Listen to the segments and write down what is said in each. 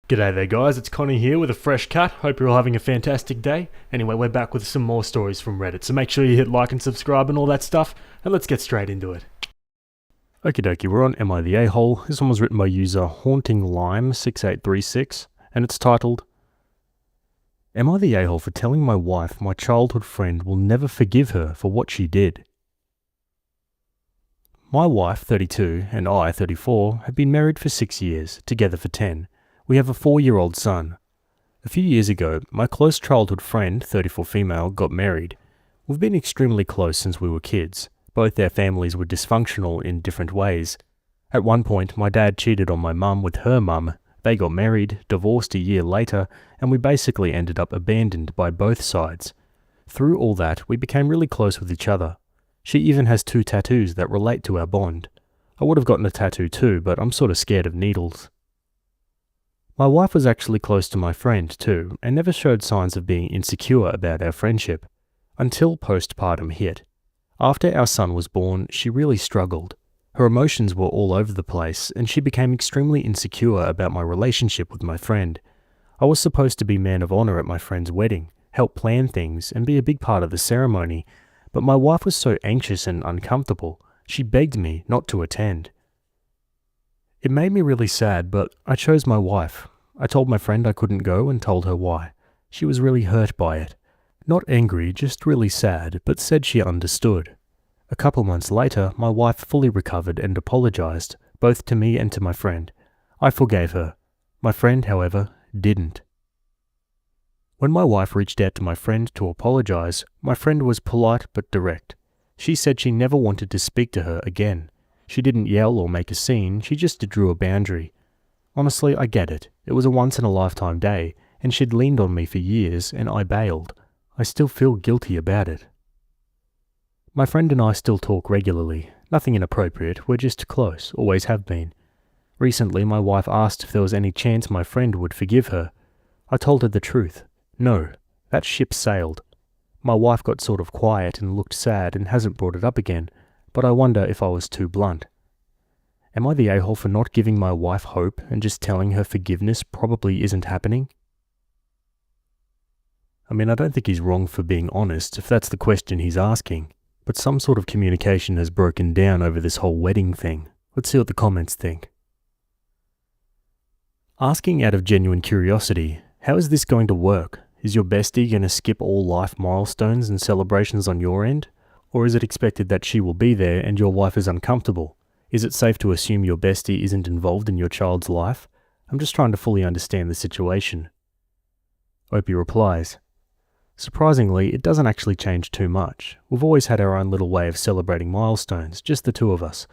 G'day there guys, it's Connie here with a fresh cut. Hope you're all having a fantastic day. Anyway, we're back with some more stories from Reddit, so make sure you hit like and subscribe and all that stuff, and let's get straight into it. Okie dokie, we're on Am I the A-Hole? This one was written by user HauntingLime6836, and it's titled, Am I the A-Hole for telling my wife my childhood friend will never forgive her for what she did? My wife, 32, and I, 34, have been married for 6 years, together for 10. We have a 4-year-old son. A few years ago, my close childhood friend, 34 female, got married. We've been extremely close since we were kids. Both their families were dysfunctional in different ways. At one point, my dad cheated on my mum with her mum. They got married, divorced a year later, and we basically ended up abandoned by both sides. Through all that, we became really close with each other. She even has 2 tattoos that relate to our bond. I would have gotten a tattoo too, but I'm sort of scared of needles. My wife was actually close to my friend too, and never showed signs of being insecure about our friendship, until postpartum hit. After our son was born, she really struggled. Her emotions were all over the place, and she became extremely insecure about my relationship with my friend. I was supposed to be man of honor at my friend's wedding, help plan things, and be a big part of the ceremony, but my wife was so anxious and uncomfortable, she begged me not to attend. It made me really sad, but I chose my wife. I told my friend I couldn't go and told her why. She was really hurt by it. Not angry, just really sad, but said she understood. A couple months later, my wife fully recovered and apologized, both to me and to my friend. I forgave her. My friend, however, didn't. When my wife reached out to my friend to apologize, my friend was polite but direct. She said she never wanted to speak to her again. She didn't yell or make a scene, she just drew a boundary. Honestly, I get it. It was a once-in-a-lifetime day, and she'd leaned on me for years, and I bailed. I still feel guilty about it. My friend and I still talk regularly. Nothing inappropriate, we're just close, always have been. Recently, my wife asked if there was any chance my friend would forgive her. I told her the truth. No, that ship sailed. My wife got sort of quiet and looked sad and hasn't brought it up again, but I wonder if I was too blunt. Am I the a-hole for not giving my wife hope and just telling her forgiveness probably isn't happening? I mean, I don't think he's wrong for being honest if that's the question he's asking, but some sort of communication has broken down over this whole wedding thing. Let's see what the comments think. Asking out of genuine curiosity, how is this going to work? Is your bestie going to skip all life milestones and celebrations on your end? Or is it expected that she will be there and your wife is uncomfortable? Is it safe to assume your bestie isn't involved in your child's life? I'm just trying to fully understand the situation. Opie replies, Surprisingly, it doesn't actually change too much. We've always had our own little way of celebrating milestones, just the two of us.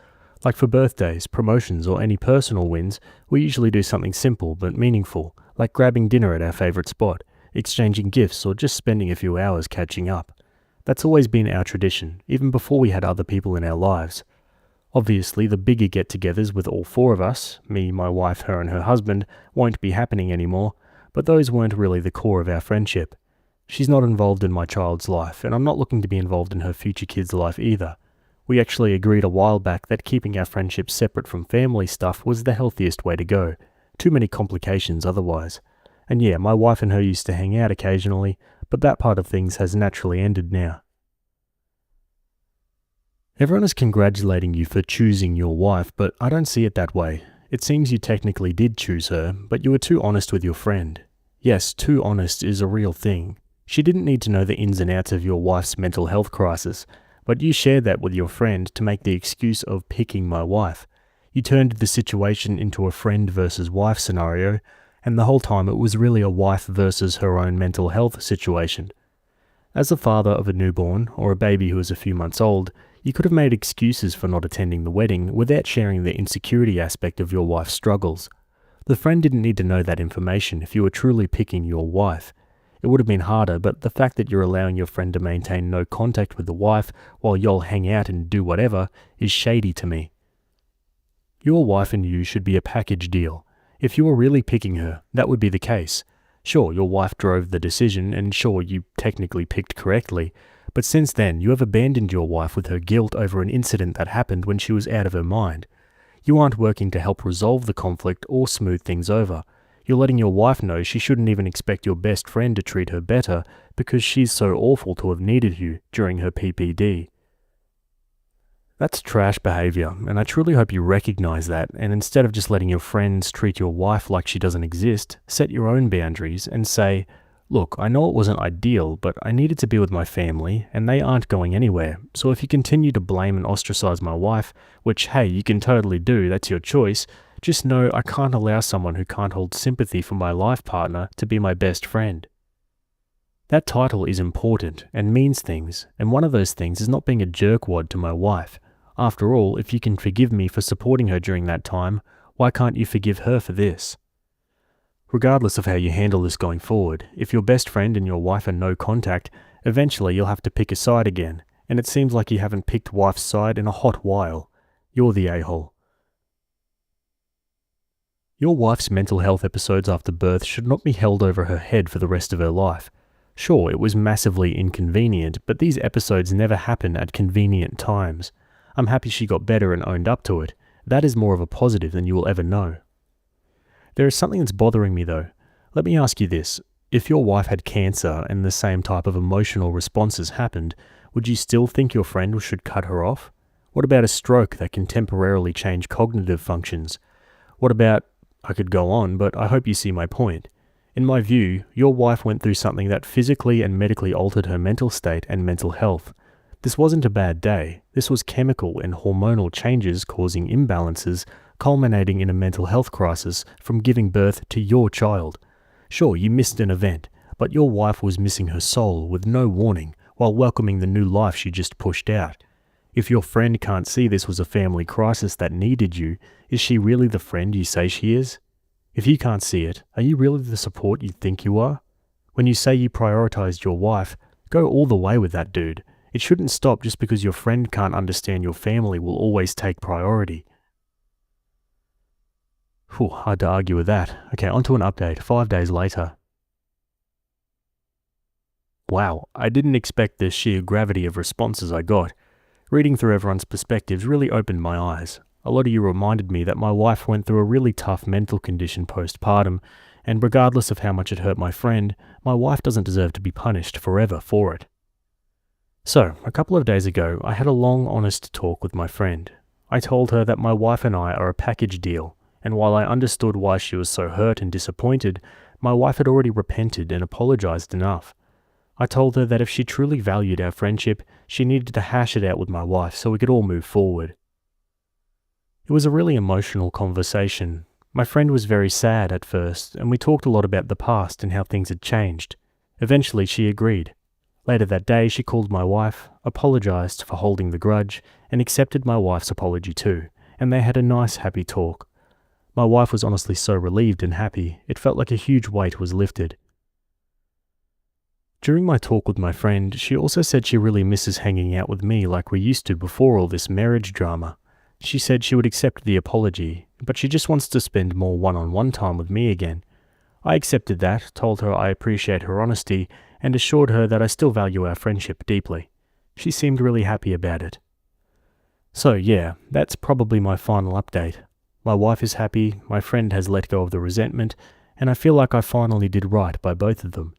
Like for birthdays, promotions, or any personal wins, we usually do something simple but meaningful, like grabbing dinner at our favourite spot, exchanging gifts, or just spending a few hours catching up. That's always been our tradition, even before we had other people in our lives. Obviously, the bigger get-togethers with all 4 of us, me, my wife, her and her husband, won't be happening anymore, but those weren't really the core of our friendship. She's not involved in my child's life, and I'm not looking to be involved in her future kid's life either. We actually agreed a while back that keeping our friendship separate from family stuff was the healthiest way to go. Too many complications otherwise. And yeah, my wife and her used to hang out occasionally, but that part of things has naturally ended now. Everyone is congratulating you for choosing your wife, but I don't see it that way. It seems you technically did choose her, but you were too honest with your friend. Yes, too honest is a real thing. She didn't need to know the ins and outs of your wife's mental health crisis, but you shared that with your friend to make the excuse of picking my wife. You turned the situation into a friend versus wife scenario, and the whole time it was really a wife versus her own mental health situation. As the father of a newborn, or a baby who is a few months old, you could have made excuses for not attending the wedding without sharing the insecurity aspect of your wife's struggles. The friend didn't need to know that information if you were truly picking your wife. It would have been harder, but the fact that you're allowing your friend to maintain no contact with the wife while y'all hang out and do whatever is shady to me. Your wife and you should be a package deal. If you were really picking her, that would be the case. Sure, your wife drove the decision, and sure, you technically picked correctly, but since then, you have abandoned your wife with her guilt over an incident that happened when she was out of her mind. You aren't working to help resolve the conflict or smooth things over. You're letting your wife know she shouldn't even expect your best friend to treat her better because she's so awful to have needed you during her PPD. That's trash behavior, and I truly hope you recognize that, and instead of just letting your friends treat your wife like she doesn't exist, set your own boundaries and say, "Look, I know it wasn't ideal, but I needed to be with my family, and they aren't going anywhere, so if you continue to blame and ostracize my wife, which, hey, you can totally do, that's your choice, just know I can't allow someone who can't hold sympathy for my life partner to be my best friend." That title is important and means things, and one of those things is not being a jerkwad to my wife. After all, if you can forgive me for supporting her during that time, why can't you forgive her for this? Regardless of how you handle this going forward, if your best friend and your wife are no contact, eventually you'll have to pick a side again, and it seems like you haven't picked wife's side in a hot while. You're the a-hole. Your wife's mental health episodes after birth should not be held over her head for the rest of her life. Sure, it was massively inconvenient, but these episodes never happen at convenient times. I'm happy she got better and owned up to it. That is more of a positive than you will ever know. There is something that's bothering me though. Let me ask you this. If your wife had cancer and the same type of emotional responses happened, would you still think your friend should cut her off? What about a stroke that can temporarily change cognitive functions? What about, I could go on, but I hope you see my point. In my view, your wife went through something that physically and medically altered her mental state and mental health. This wasn't a bad day. This was chemical and hormonal changes causing imbalances, culminating in a mental health crisis from giving birth to your child. Sure, you missed an event, but your wife was missing her soul with no warning while welcoming the new life she just pushed out. If your friend can't see this was a family crisis that needed you, is she really the friend you say she is? If you can't see it, are you really the support you think you are? When you say you prioritized your wife, go all the way with that dude. It shouldn't stop just because your friend can't understand your family will always take priority. Whew, hard to argue with that. Okay, on to an update, 5 days later. Wow, I didn't expect the sheer gravity of responses I got. Reading through everyone's perspectives really opened my eyes. A lot of you reminded me that my wife went through a really tough mental condition postpartum, and regardless of how much it hurt my friend, my wife doesn't deserve to be punished forever for it. So, a couple of days ago, I had a long, honest talk with my friend. I told her that my wife and I are a package deal, and while I understood why she was so hurt and disappointed, my wife had already repented and apologized enough. I told her that if she truly valued our friendship, she needed to hash it out with my wife so we could all move forward. It was a really emotional conversation. My friend was very sad at first, and we talked a lot about the past and how things had changed. Eventually, she agreed. Later that day, she called my wife, apologized for holding the grudge, and accepted my wife's apology too, and they had a nice, happy talk. My wife was honestly so relieved and happy, it felt like a huge weight was lifted. During my talk with my friend, she also said she really misses hanging out with me like we used to before all this marriage drama. She said she would accept the apology, but she just wants to spend more one-on-one time with me again. I accepted that, told her I appreciate her honesty, and assured her that I still value our friendship deeply. She seemed really happy about it. So yeah, that's probably my final update. My wife is happy, my friend has let go of the resentment, and I feel like I finally did right by both of them.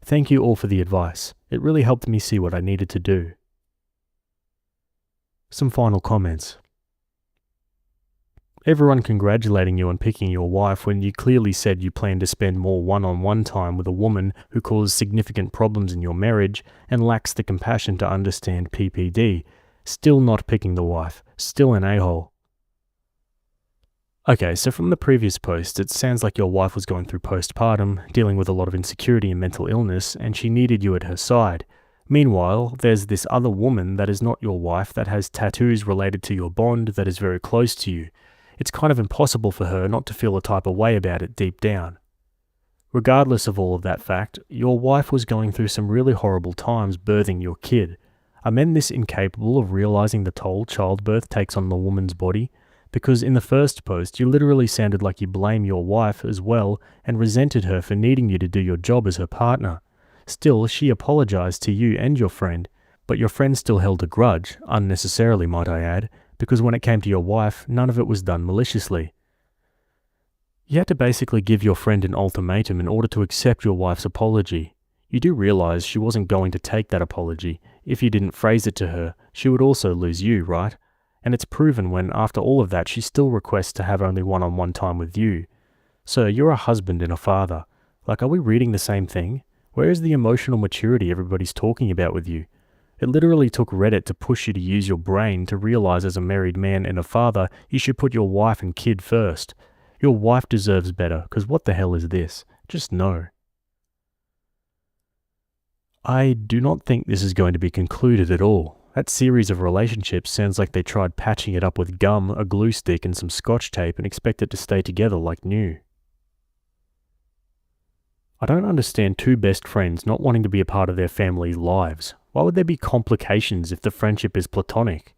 Thank you all for the advice. It really helped me see what I needed to do. Some final comments. Everyone congratulating you on picking your wife when you clearly said you plan to spend more one-on-one time with a woman who caused significant problems in your marriage and lacks the compassion to understand PPD. Still not picking the wife. Still an a-hole. Okay, so from the previous post, it sounds like your wife was going through postpartum, dealing with a lot of insecurity and mental illness, and she needed you at her side. Meanwhile, there's this other woman that is not your wife that has tattoos related to your bond that is very close to you. It's kind of impossible for her not to feel a type of way about it deep down. Regardless of all of that fact, your wife was going through some really horrible times birthing your kid. Are men this incapable of realizing the toll childbirth takes on the woman's body? Because in the first post, you literally sounded like you blame your wife as well and resented her for needing you to do your job as her partner. Still, she apologized to you and your friend, but your friend still held a grudge, unnecessarily might I add, because when it came to your wife, none of it was done maliciously. You had to basically give your friend an ultimatum in order to accept your wife's apology. You do realize she wasn't going to take that apology. If you didn't phrase it to her, she would also lose you, right? And it's proven when, after all of that, she still requests to have only one-on-one time with you. So you're a husband and a father. Like, are we reading the same thing? Where is the emotional maturity everybody's talking about with you? It literally took Reddit to push you to use your brain to realize as a married man and a father, you should put your wife and kid first. Your wife deserves better, because what the hell is this? Just no. I do not think this is going to be concluded at all. That series of relationships sounds like they tried patching it up with gum, a glue stick and some scotch tape and expect it to stay together like new. I don't understand two best friends not wanting to be a part of their family's lives. Why would there be complications if the friendship is platonic?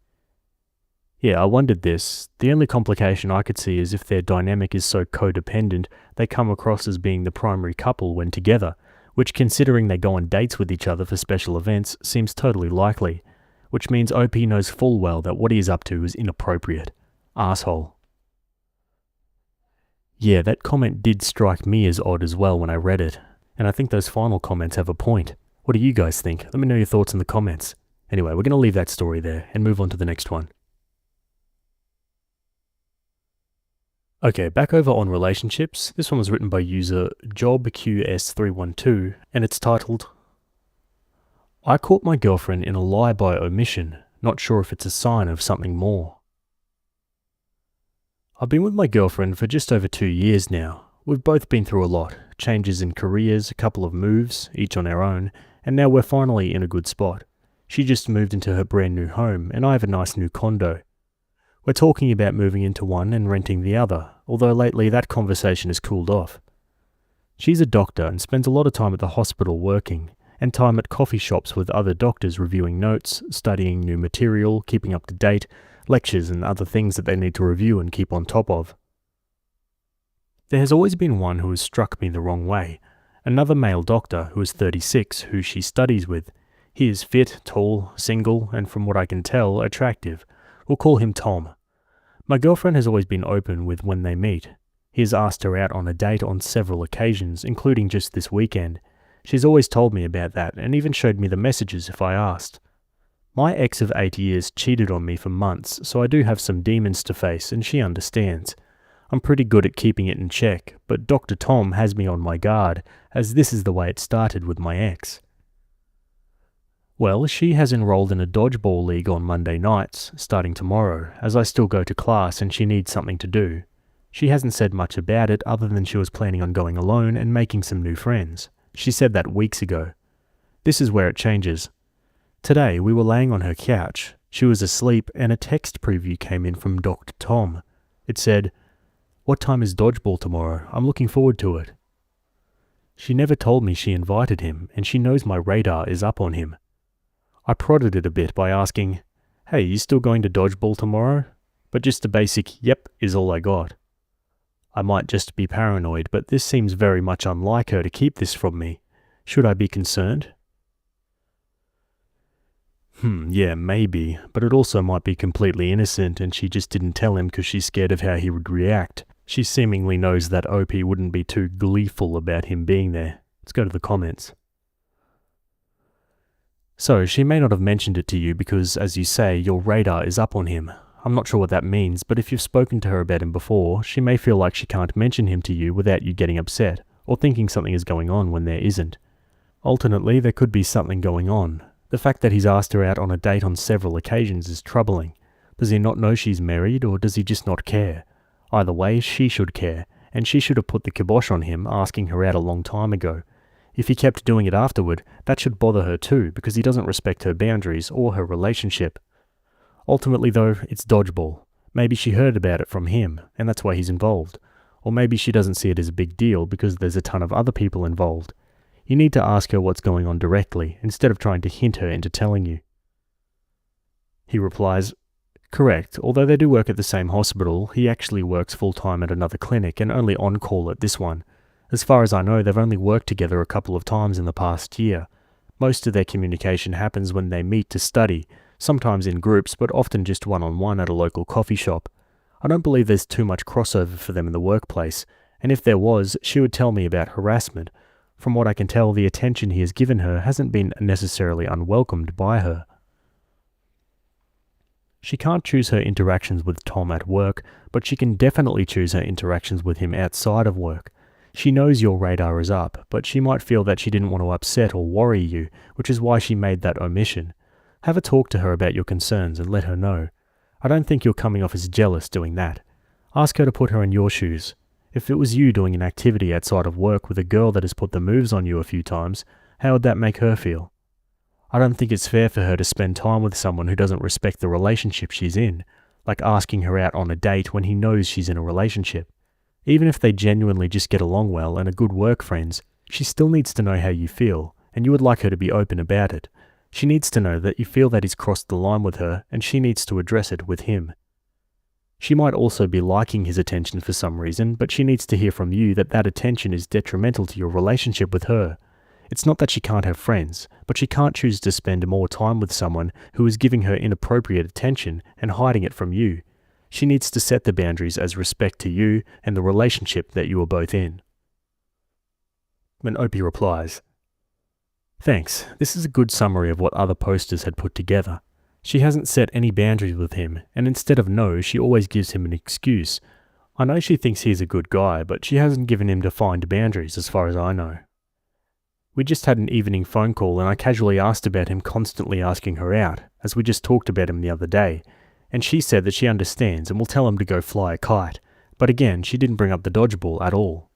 Yeah, I wondered this. The only complication I could see is if their dynamic is so codependent, they come across as being the primary couple when together, which, considering they go on dates with each other for special events, seems totally likely, which means OP knows full well that what he is up to is inappropriate. Asshole. Yeah, that comment did strike me as odd as well when I read it, and I think those final comments have a point. What do you guys think? Let me know your thoughts in the comments. Anyway, we're going to leave that story there and move on to the next one. Okay, back over on relationships. This one was written by user JobQS312, and it's titled, I caught my girlfriend in a lie by omission, not sure if it's a sign of something more. I've been with my girlfriend for just over 2 years now. We've both been through a lot, changes in careers, a couple of moves, each on our own, and now we're finally in a good spot. She just moved into her brand new home, and I have a nice new condo. We're talking about moving into one and renting the other, although lately that conversation has cooled off. She's a doctor and spends a lot of time at the hospital working, and time at coffee shops with other doctors reviewing notes, studying new material, keeping up to date, lectures and other things that they need to review and keep on top of. There has always been one who has struck me the wrong way, another male doctor who is 36 who she studies with. He is fit, tall, single, and from what I can tell, attractive. We'll call him Tom. My girlfriend has always been open with when they meet. He has asked her out on a date on several occasions, including just this weekend. She's always told me about that and even showed me the messages if I asked. My ex of 8 years cheated on me for months, so I do have some demons to face and she understands. I'm pretty good at keeping it in check, but Dr. Tom has me on my guard, as this is the way it started with my ex. Well, she has enrolled in a dodgeball league on Monday nights, starting tomorrow, as I still go to class and she needs something to do. She hasn't said much about it other than she was planning on going alone and making some new friends. She said that weeks ago. This is where it changes. Today we were laying on her couch. She was asleep and a text preview came in from Dr. Tom. It said, "What time is dodgeball tomorrow? I'm looking forward to it." She never told me she invited him and she knows my radar is up on him. I prodded it a bit by asking, "Hey, you still going to dodgeball tomorrow?" But just a basic "yep" is all I got. I might just be paranoid, but this seems very much unlike her to keep this from me. Should I be concerned? Yeah, maybe, but it also might be completely innocent and she just didn't tell him because she's scared of how he would react. She seemingly knows that OP wouldn't be too gleeful about him being there. Let's go to the comments. So, she may not have mentioned it to you because, as you say, your radar is up on him. I'm not sure what that means, but if you've spoken to her about him before, she may feel like she can't mention him to you without you getting upset, or thinking something is going on when there isn't. Alternately, there could be something going on. The fact that he's asked her out on a date on several occasions is troubling. Does he not know she's married, or does he just not care? Either way, she should care, and she should have put the kibosh on him asking her out a long time ago. If he kept doing it afterward, that should bother her too, because he doesn't respect her boundaries or her relationship. Ultimately though, it's dodgeball. Maybe she heard about it from him, and that's why he's involved. Or maybe she doesn't see it as a big deal because there's a ton of other people involved. You need to ask her what's going on directly, instead of trying to hint her into telling you. He replies, "Correct, although they do work at the same hospital, he actually works full-time at another clinic and only on call at this one. As far as I know, they've only worked together a couple of times in the past year. Most of their communication happens when they meet to study, sometimes in groups, but often just one-on-one at a local coffee shop. I don't believe there's too much crossover for them in the workplace, and if there was, she would tell me about harassment. From what I can tell, the attention he has given her hasn't been necessarily unwelcomed by her. She can't choose her interactions with Tom at work, but she can definitely choose her interactions with him outside of work. She knows your radar is up, but she might feel that she didn't want to upset or worry you, which is why she made that omission. Have a talk to her about your concerns and let her know. I don't think you're coming off as jealous doing that. Ask her to put her in your shoes. If it was you doing an activity outside of work with a girl that has put the moves on you a few times, how would that make her feel? I don't think it's fair for her to spend time with someone who doesn't respect the relationship she's in, like asking her out on a date when he knows she's in a relationship. Even if they genuinely just get along well and are good work friends, she still needs to know how you feel, and you would like her to be open about it. She needs to know that you feel that he's crossed the line with her, and she needs to address it with him. She might also be liking his attention for some reason, but she needs to hear from you that that attention is detrimental to your relationship with her. It's not that she can't have friends, but she can't choose to spend more time with someone who is giving her inappropriate attention and hiding it from you. She needs to set the boundaries as respect to you and the relationship that you are both in. When Opie replies, "Thanks, this is a good summary of what other posters had put together. She hasn't set any boundaries with him, and instead of no, she always gives him an excuse. I know she thinks he's a good guy, but she hasn't given him defined boundaries as far as I know. We just had an evening phone call and I casually asked about him constantly asking her out, as we just talked about him the other day, and she said that she understands and will tell him to go fly a kite, but again, she didn't bring up the dodgeball at all.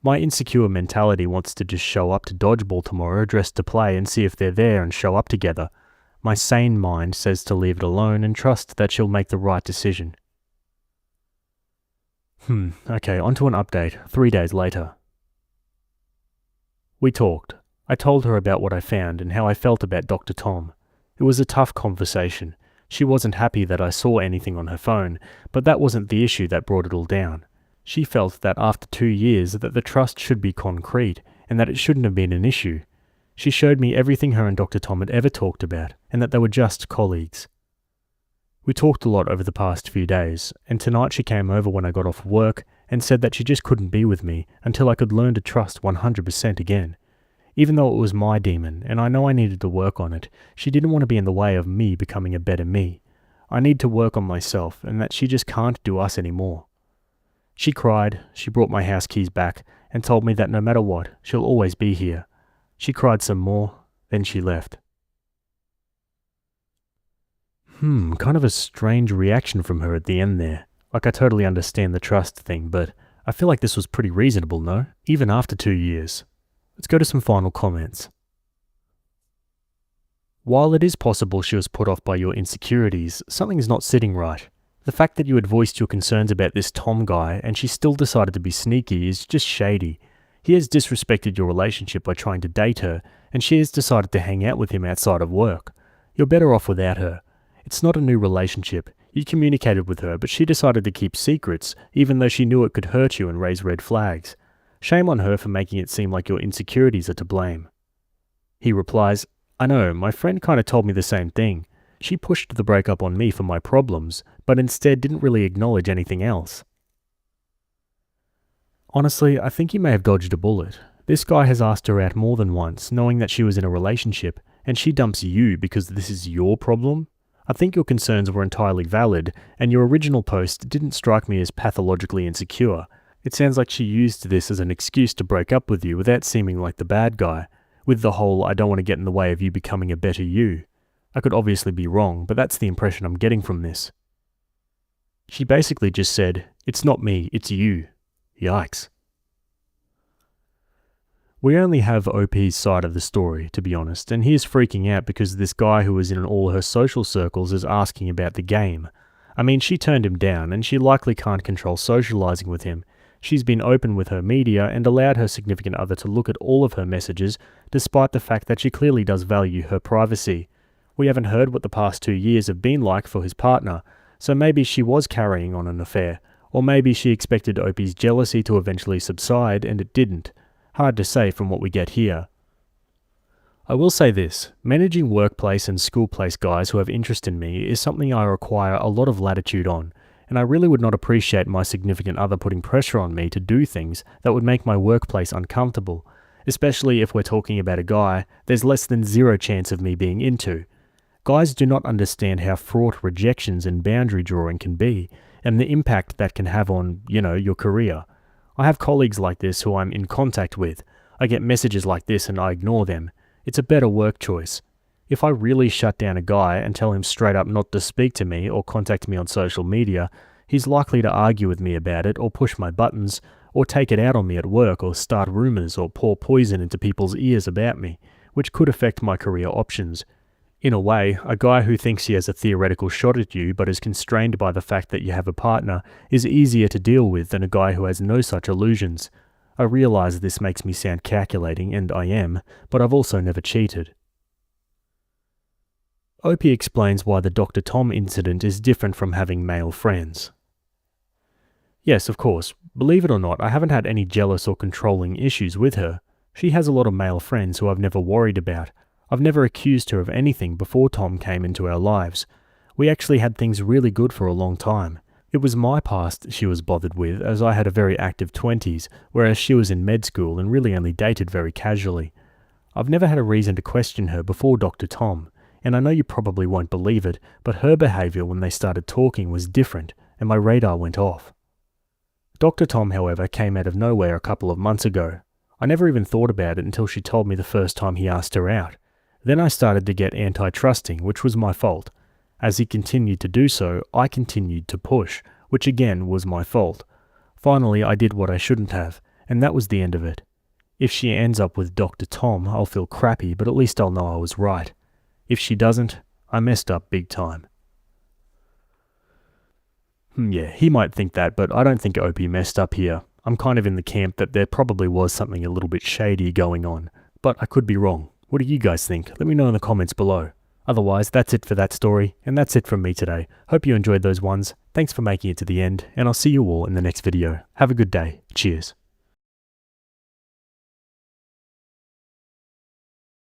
My insecure mentality wants to just show up to dodgeball tomorrow dressed to play and see if they're there and show up together. My sane mind says to leave it alone and trust that she'll make the right decision." Okay, on to an update, 3 days later. We talked. I told her about what I found and how I felt about Dr. Tom. It was a tough conversation. She wasn't happy that I saw anything on her phone, but that wasn't the issue that brought it all down. She felt that after 2 years that the trust should be concrete and that it shouldn't have been an issue. She showed me everything her and Dr. Tom had ever talked about and that they were just colleagues. We talked a lot over the past few days, and tonight she came over when I got off work and said that she just couldn't be with me until I could learn to trust 100% again. Even though it was my demon, and I know I needed to work on it, she didn't want to be in the way of me becoming a better me. I need to work on myself, and that she just can't do us anymore. She cried, she brought my house keys back, and told me that no matter what, she'll always be here. She cried some more, then she left. Kind of a strange reaction from her at the end there. Like, I totally understand the trust thing, but I feel like this was pretty reasonable, no? Even after 2 years. Let's go to some final comments. While it is possible she was put off by your insecurities, something is not sitting right. The fact that you had voiced your concerns about this Tom guy and she still decided to be sneaky is just shady. He has disrespected your relationship by trying to date her, and she has decided to hang out with him outside of work. You're better off without her. It's not a new relationship. You communicated with her, but she decided to keep secrets, even though she knew it could hurt you and raise red flags. Shame on her for making it seem like your insecurities are to blame. He replies, "I know, my friend kind of told me the same thing. She pushed the breakup on me for my problems, but instead didn't really acknowledge anything else." Honestly, I think you may have dodged a bullet. This guy has asked her out more than once, knowing that she was in a relationship, and she dumps you because this is your problem? I think your concerns were entirely valid, and your original post didn't strike me as pathologically insecure. It sounds like she used this as an excuse to break up with you without seeming like the bad guy, with the whole "I don't want to get in the way of you becoming a better you." I could obviously be wrong, but that's the impression I'm getting from this. She basically just said, "It's not me, it's you." Yikes. We only have OP's side of the story, to be honest, and he is freaking out because this guy who is in all her social circles is asking about the game. I mean, she turned him down, and she likely can't control socializing with him. She's been open with her media and allowed her significant other to look at all of her messages, despite the fact that she clearly does value her privacy. We haven't heard what the past 2 years have been like for his partner, so maybe she was carrying on an affair, or maybe she expected Opie's jealousy to eventually subside and it didn't. Hard to say from what we get here. I will say this, managing workplace and school place guys who have interest in me is something I require a lot of latitude on, and I really would not appreciate my significant other putting pressure on me to do things that would make my workplace uncomfortable, especially if we're talking about a guy there's less than zero chance of me being into. Guys do not understand how fraught rejections and boundary drawing can be, and the impact that can have on, your career. I have colleagues like this who I'm in contact with. I get messages like this and I ignore them. It's a better work choice. If I really shut down a guy and tell him straight up not to speak to me or contact me on social media, he's likely to argue with me about it or push my buttons or take it out on me at work or start rumours or pour poison into people's ears about me, which could affect my career options. In a way, a guy who thinks he has a theoretical shot at you but is constrained by the fact that you have a partner is easier to deal with than a guy who has no such illusions. I realise this makes me sound calculating, and I am, but I've also never cheated. Opie explains why the Dr. Tom incident is different from having male friends. Yes, of course. Believe it or not, I haven't had any jealous or controlling issues with her. She has a lot of male friends who I've never worried about. I've never accused her of anything before Tom came into our lives. We actually had things really good for a long time. It was my past she was bothered with, as I had a very active 20s, whereas she was in med school and really only dated very casually. I've never had a reason to question her before Dr. Tom, and I know you probably won't believe it, but her behaviour when they started talking was different, and my radar went off. Dr. Tom, however, came out of nowhere a couple of months ago. I never even thought about it until she told me the first time he asked her out. Then I started to get anti-trusting, which was my fault. As he continued to do so, I continued to push, which again was my fault. Finally, I did what I shouldn't have, and that was the end of it. If she ends up with Dr. Tom, I'll feel crappy, but at least I'll know I was right. If she doesn't, I messed up big time. Yeah, he might think that, but I don't think Opie messed up here. I'm kind of in the camp that there probably was something a little bit shady going on, but I could be wrong. What do you guys think? Let me know in the comments below. Otherwise, that's it for that story, and that's it from me today. Hope you enjoyed those ones. Thanks for making it to the end, and I'll see you all in the next video. Have a good day. Cheers.